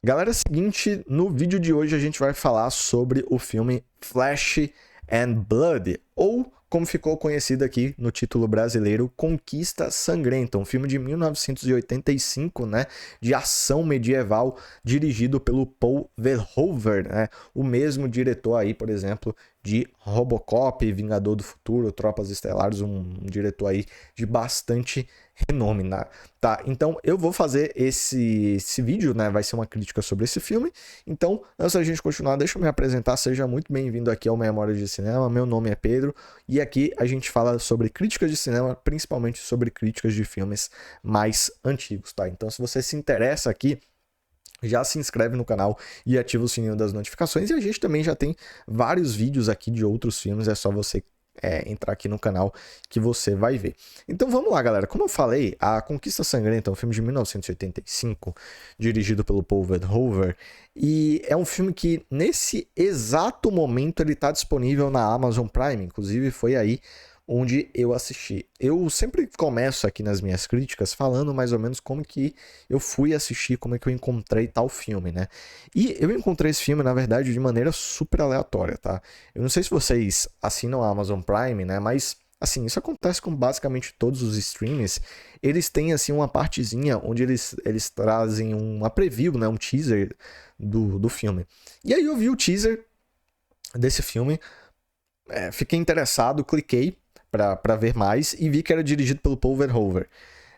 Galera, é o seguinte, no vídeo de hoje a gente vai falar sobre o filme Flesh and Blood, ou como ficou conhecido aqui no título brasileiro, Conquista Sangrenta, um filme de 1985, né, de ação medieval, dirigido pelo Paul Verhoeven, né, o mesmo diretor aí, por exemplo, de Robocop, Vingador do Futuro, Tropas Estelares, um diretor aí de bastante renome, né? Tá, então eu vou fazer esse vídeo, né? Vai ser uma crítica sobre esse filme. Então, antes da gente continuar, deixa eu me apresentar. Seja muito bem-vindo aqui ao Memória de Cinema. Meu nome é Pedro e aqui a gente fala sobre críticas de cinema, principalmente sobre críticas de filmes mais antigos, tá? Então, se você se interessa aqui, já se inscreve no canal e ativa o sininho das notificações. E a gente também já tem vários vídeos aqui de outros filmes, é só você entrar aqui no canal que você vai ver. Então vamos lá, galera. Como eu falei, A Conquista Sangrenta é um filme de 1985, dirigido pelo Paul Verhoeven, e é um filme que nesse exato momento ele está disponível na Amazon Prime, inclusive foi aí onde eu assisti. Eu sempre começo aqui nas minhas críticas falando mais ou menos como que eu fui assistir, como é que eu encontrei tal filme, né? E eu encontrei esse filme, na verdade, de maneira super aleatória, tá? Eu não sei se vocês assinam a Amazon Prime, né? Mas, assim, isso acontece com basicamente todos os streams. Eles têm, assim, uma partezinha onde eles trazem uma preview, né? Um teaser do filme. E aí eu vi o teaser desse filme, fiquei interessado, cliquei pra ver mais e vi que era dirigido pelo Paul Verhoeven.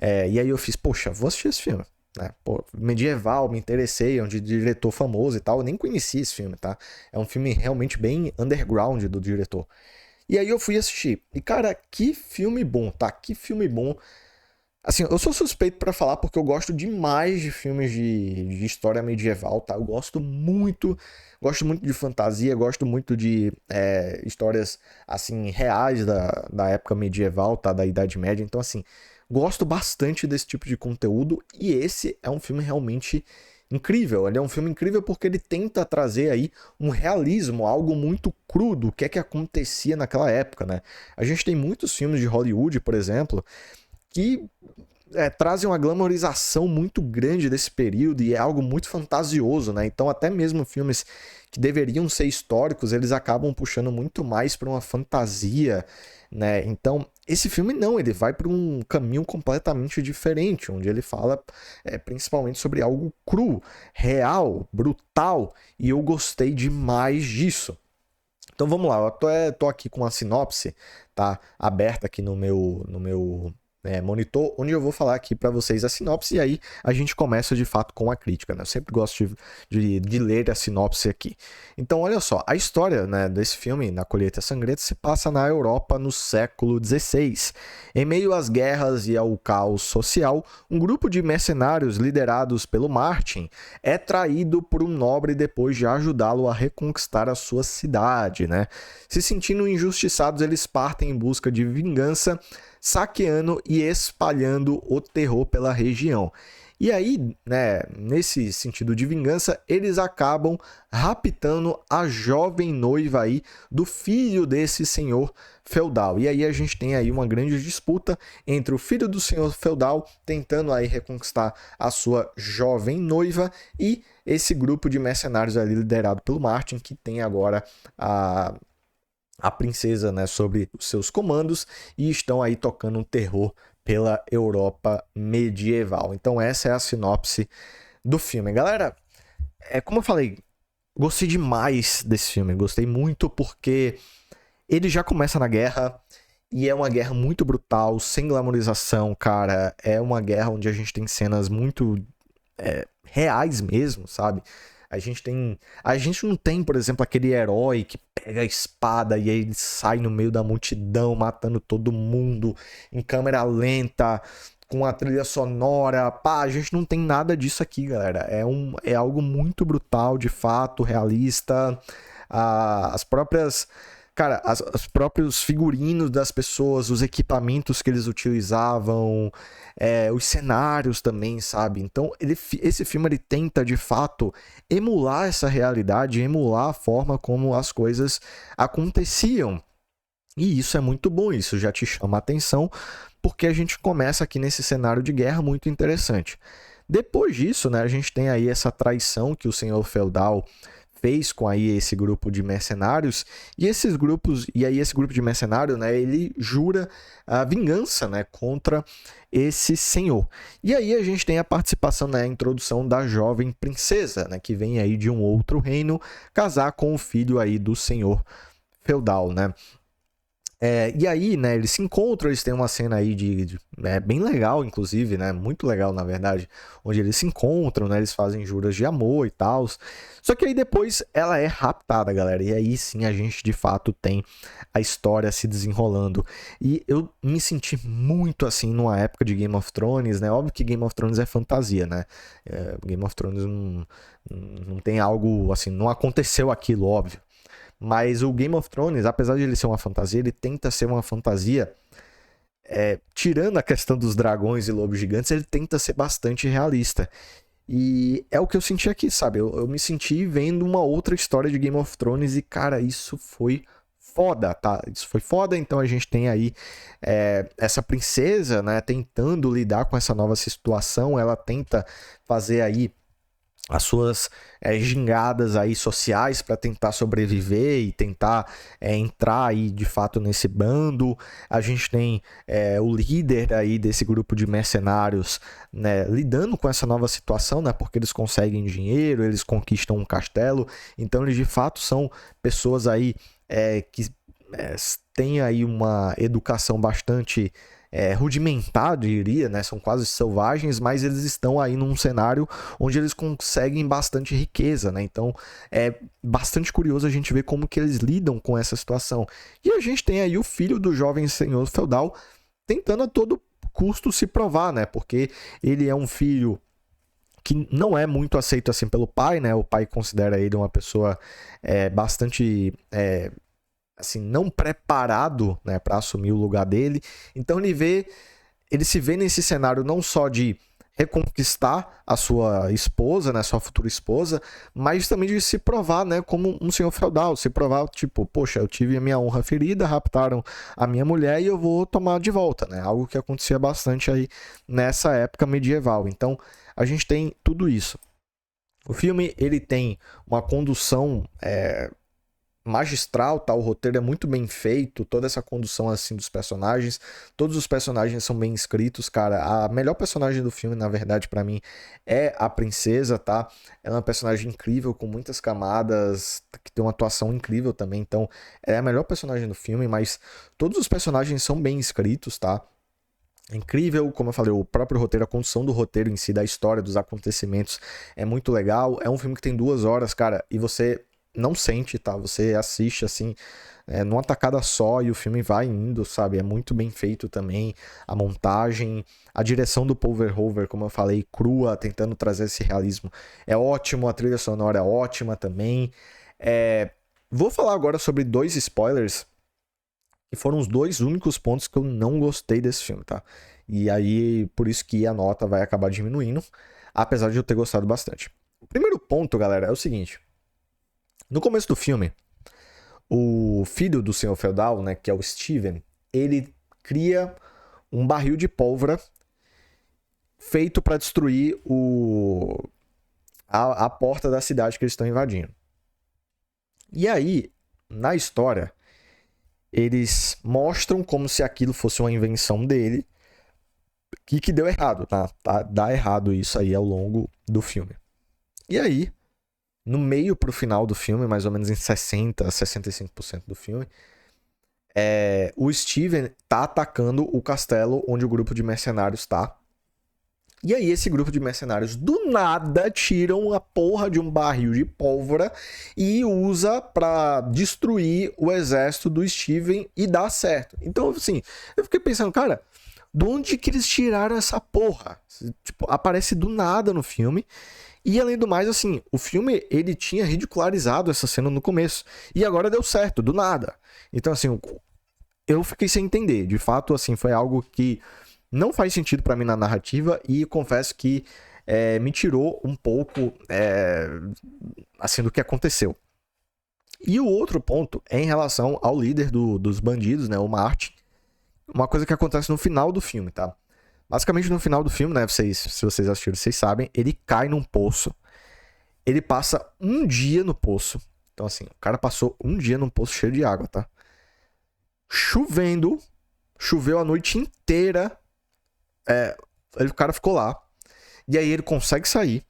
E aí eu fiz, poxa, vou assistir esse filme. Né? Pô, medieval, me interessei, é um diretor famoso e tal. Eu nem conheci esse filme, tá? É um filme realmente bem underground do diretor. E aí eu fui assistir. E, cara, que filme bom, tá? Que filme bom. Assim, eu sou suspeito pra falar porque eu gosto demais de filmes de história medieval, tá? Eu gosto muito de fantasia, gosto muito de histórias, assim, reais da época medieval, tá? Da Idade Média. Então, assim, gosto bastante desse tipo de conteúdo e esse é um filme realmente incrível. Ele é um filme incrível porque ele tenta trazer aí um realismo, algo muito cru do que acontecia naquela época, né? A gente tem muitos filmes de Hollywood, por exemplo, que trazem uma glamorização muito grande desse período e é algo muito fantasioso, né? Então, até mesmo filmes que deveriam ser históricos, eles acabam puxando muito mais para uma fantasia, né? Então, esse filme não, ele vai para um caminho completamente diferente, onde ele fala principalmente sobre algo cru, real, brutal, e eu gostei demais disso. Então vamos lá, eu tô aqui com a sinopse, tá? Aberta aqui no meu monitor, onde eu vou falar aqui para vocês a sinopse e aí a gente começa de fato com a crítica, né? Eu sempre gosto de ler a sinopse aqui. Então, olha só, a história, né, desse filme, Na Colheita Sangrenta, se passa na Europa no século XVI. Em meio às guerras e ao caos social, um grupo de mercenários liderados pelo Martin é traído por um nobre depois de ajudá-lo a reconquistar a sua cidade, né? Se sentindo injustiçados, eles partem em busca de vingança, saqueando e espalhando o terror pela região. E aí, né, nesse sentido de vingança, eles acabam raptando a jovem noiva aí do filho desse senhor feudal. E aí a gente tem aí uma grande disputa entre o filho do senhor feudal tentando aí reconquistar a sua jovem noiva e esse grupo de mercenários ali liderado pelo Martin, que tem agora a princesa, né, sobre os seus comandos e estão aí tocando um terror pela Europa medieval. Então essa é a sinopse do filme. Galera, como eu falei, gostei demais desse filme. Gostei muito porque ele já começa na guerra e é uma guerra muito brutal, sem glamorização, cara. É uma guerra onde a gente tem cenas muito reais mesmo, sabe? A gente não tem, por exemplo, aquele herói que pega a espada e aí ele sai no meio da multidão matando todo mundo em câmera lenta, com a trilha sonora. Pá, a gente não tem nada disso aqui, galera. É algo muito brutal, de fato, realista. As próprias. Cara, os próprios figurinos das pessoas, os equipamentos que eles utilizavam, os cenários também, sabe? Então, esse filme ele tenta, de fato, emular essa realidade, emular a forma como as coisas aconteciam. E isso é muito bom, isso já te chama a atenção, porque a gente começa aqui nesse cenário de guerra muito interessante. Depois disso, né, a gente tem aí essa traição que o senhor feudal fez com aí esse grupo de mercenários, e esse grupo de mercenário, né, ele jura a vingança, né, contra esse senhor. E aí a gente tem a participação, né, a introdução da jovem princesa, né, que vem aí de um outro reino casar com o filho aí do senhor feudal, né? E aí, né, eles se encontram, eles têm uma cena aí bem legal, inclusive, né, muito legal, na verdade, onde eles se encontram, né, eles fazem juras de amor e tal. Só que aí depois ela é raptada, galera, e aí sim a gente, de fato, tem a história se desenrolando. E eu me senti muito assim numa época de Game of Thrones, né, óbvio que Game of Thrones é fantasia, né, Game of Thrones não tem algo, assim, não aconteceu aquilo, óbvio. Mas o Game of Thrones, apesar de ele ser uma fantasia, ele tenta ser uma fantasia, tirando a questão dos dragões e lobos gigantes, ele tenta ser bastante realista. E é o que eu senti aqui, sabe? Eu me senti vendo uma outra história de Game of Thrones e, cara, isso foi foda, tá? Isso foi foda, então a gente tem aí essa princesa, né, tentando lidar com essa nova situação, ela tenta fazer aí as suas gingadas aí sociais para tentar sobreviver e tentar entrar aí de fato nesse bando. A gente tem o líder aí desse grupo de mercenários, né, lidando com essa nova situação, né, porque eles conseguem dinheiro, eles conquistam um castelo, então eles de fato são pessoas aí que têm aí uma educação bastante rudimentar, diria, né? São quase selvagens, mas eles estão aí num cenário onde eles conseguem bastante riqueza, né? Então é bastante curioso a gente ver como que eles lidam com essa situação. E a gente tem aí o filho do jovem senhor feudal tentando a todo custo se provar, né? Porque ele é um filho que não é muito aceito assim pelo pai, né? O pai considera ele uma pessoa bastante assim, não preparado, né, para assumir o lugar dele. Então ele se vê nesse cenário não só de reconquistar a sua esposa, né, sua futura esposa, mas também de se provar, né, como um senhor feudal, se provar, tipo, poxa, eu tive a minha honra ferida, raptaram a minha mulher e eu vou tomar de volta, né, algo que acontecia bastante aí nessa época medieval. Então, a gente tem tudo isso. O filme, ele tem uma condução magistral, tá? O roteiro é muito bem feito, toda essa condução assim dos personagens, todos os personagens são bem escritos, cara. A melhor personagem do filme, na verdade, pra mim, é a princesa, tá? Ela é uma personagem incrível, com muitas camadas, que tem uma atuação incrível também, então é a melhor personagem do filme, mas todos os personagens são bem escritos, tá? É incrível, como eu falei, o próprio roteiro, a condução do roteiro em si, da história, dos acontecimentos, é muito legal. É um filme que tem 2 horas, cara, e você não sente, tá? Você assiste assim, numa tacada só e o filme vai indo, sabe? É muito bem feito também. A montagem, a direção do Paul Verhoeven, como eu falei, crua, tentando trazer esse realismo, é ótimo. A trilha sonora é ótima também. Vou falar agora sobre 2 spoilers, que foram os 2 únicos pontos que eu não gostei desse filme, tá? E aí, por isso que a nota vai acabar diminuindo, apesar de eu ter gostado bastante. O primeiro ponto, galera, é o seguinte. No começo do filme, o filho do senhor feudal, né, que é o Steven, ele cria um barril de pólvora feito para destruir a porta da cidade que eles estão invadindo. E aí, na história, eles mostram como se aquilo fosse uma invenção dele e que deu errado, tá? Dá errado isso aí ao longo do filme. E aí, no meio pro final do filme, mais ou menos em 60% a 65% do filme, o Steven tá atacando o castelo onde o grupo de mercenários tá. E aí esse grupo de mercenários do nada tiram a porra de um barril de pólvora e usa pra destruir o exército do Steven e dá certo. Então, assim, eu fiquei pensando, cara, de onde que eles tiraram essa porra? Tipo, aparece do nada no filme. E além do mais, assim, o filme, ele tinha ridicularizado essa cena no começo. E agora deu certo, do nada. Então, assim, eu fiquei sem entender. De fato, assim, foi algo que não faz sentido pra mim na narrativa. E confesso que me tirou um pouco, assim, do que aconteceu. E o outro ponto é em relação ao líder dos bandidos, né, o Martin. Uma coisa que acontece no final do filme, tá? Basicamente, no final do filme, né? Se vocês assistiram, vocês sabem, ele cai num poço. Ele passa um dia no poço. Então, assim, o cara passou um dia num poço cheio de água, tá? Chovendo. Choveu a noite inteira. O cara ficou lá. E aí ele consegue sair.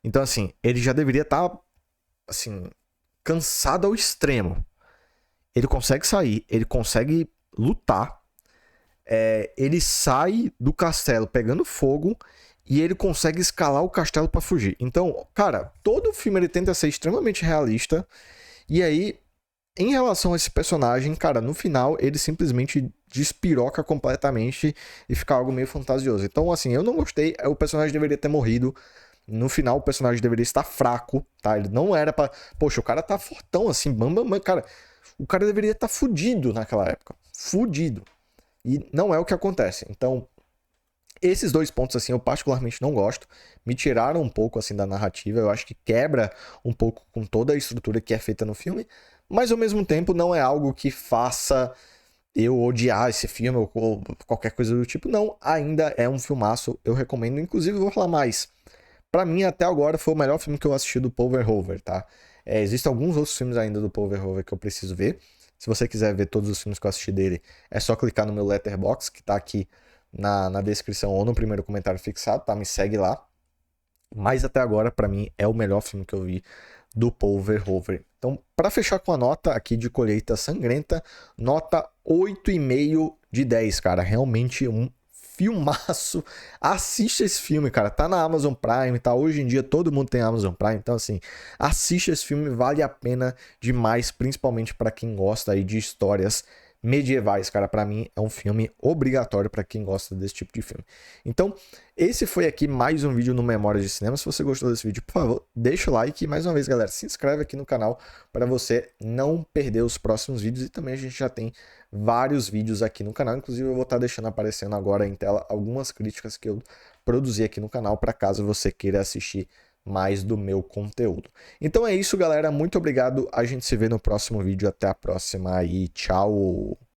Então, assim, ele já deveria estar, assim, cansado ao extremo. Ele consegue sair. Ele consegue lutar. Ele sai do castelo pegando fogo. E ele consegue escalar o castelo pra fugir. Então, cara, todo o filme ele tenta ser extremamente realista. E aí, em relação a esse personagem, cara, no final ele simplesmente despiroca completamente e fica algo meio fantasioso. Então, assim, eu não gostei. O personagem deveria ter morrido. No final, o personagem deveria estar fraco, tá? Ele não era pra... Poxa, o cara tá fortão, assim, bam. Cara, o cara deveria estar fudido naquela época. Fudido. E não é o que acontece. Então, esses dois pontos, assim, eu particularmente não gosto. Me tiraram um pouco, assim, da narrativa. Eu acho que quebra um pouco com toda a estrutura que é feita no filme. Mas, ao mesmo tempo, não é algo que faça eu odiar esse filme ou qualquer coisa do tipo. Não, ainda é um filmaço. Eu recomendo. Inclusive, vou falar mais. Pra mim, até agora, foi o melhor filme que eu assisti do Paul Verhoeven, tá? Existem alguns outros filmes ainda do Paul Verhoeven que eu preciso ver. Se você quiser ver todos os filmes que eu assisti dele, é só clicar no meu Letterboxd, que tá aqui na descrição ou no primeiro comentário fixado, tá? Me segue lá. Mas até agora, pra mim, é o melhor filme que eu vi do Paul Verhoeven. Então, pra fechar com a nota aqui de Colheita Sangrenta, nota 8,5 de 10, cara. Realmente um filmaço. Assista esse filme, cara. Tá na Amazon Prime, tá? Hoje em dia todo mundo tem Amazon Prime, então assim, assista esse filme, vale a pena demais, principalmente pra quem gosta aí de histórias medievais, cara. Pra mim é um filme obrigatório pra quem gosta desse tipo de filme. Então, esse foi aqui mais um vídeo no Memórias de Cinema. Se você gostou desse vídeo, por favor, deixa o like e mais uma vez, galera, se inscreve aqui no canal para você não perder os próximos vídeos. E também a gente já tem vários vídeos aqui no canal, inclusive eu vou estar deixando aparecendo agora em tela algumas críticas que eu produzi aqui no canal para caso você queira assistir mais do meu conteúdo. Então é isso, galera, muito obrigado, a gente se vê no próximo vídeo, até a próxima e tchau!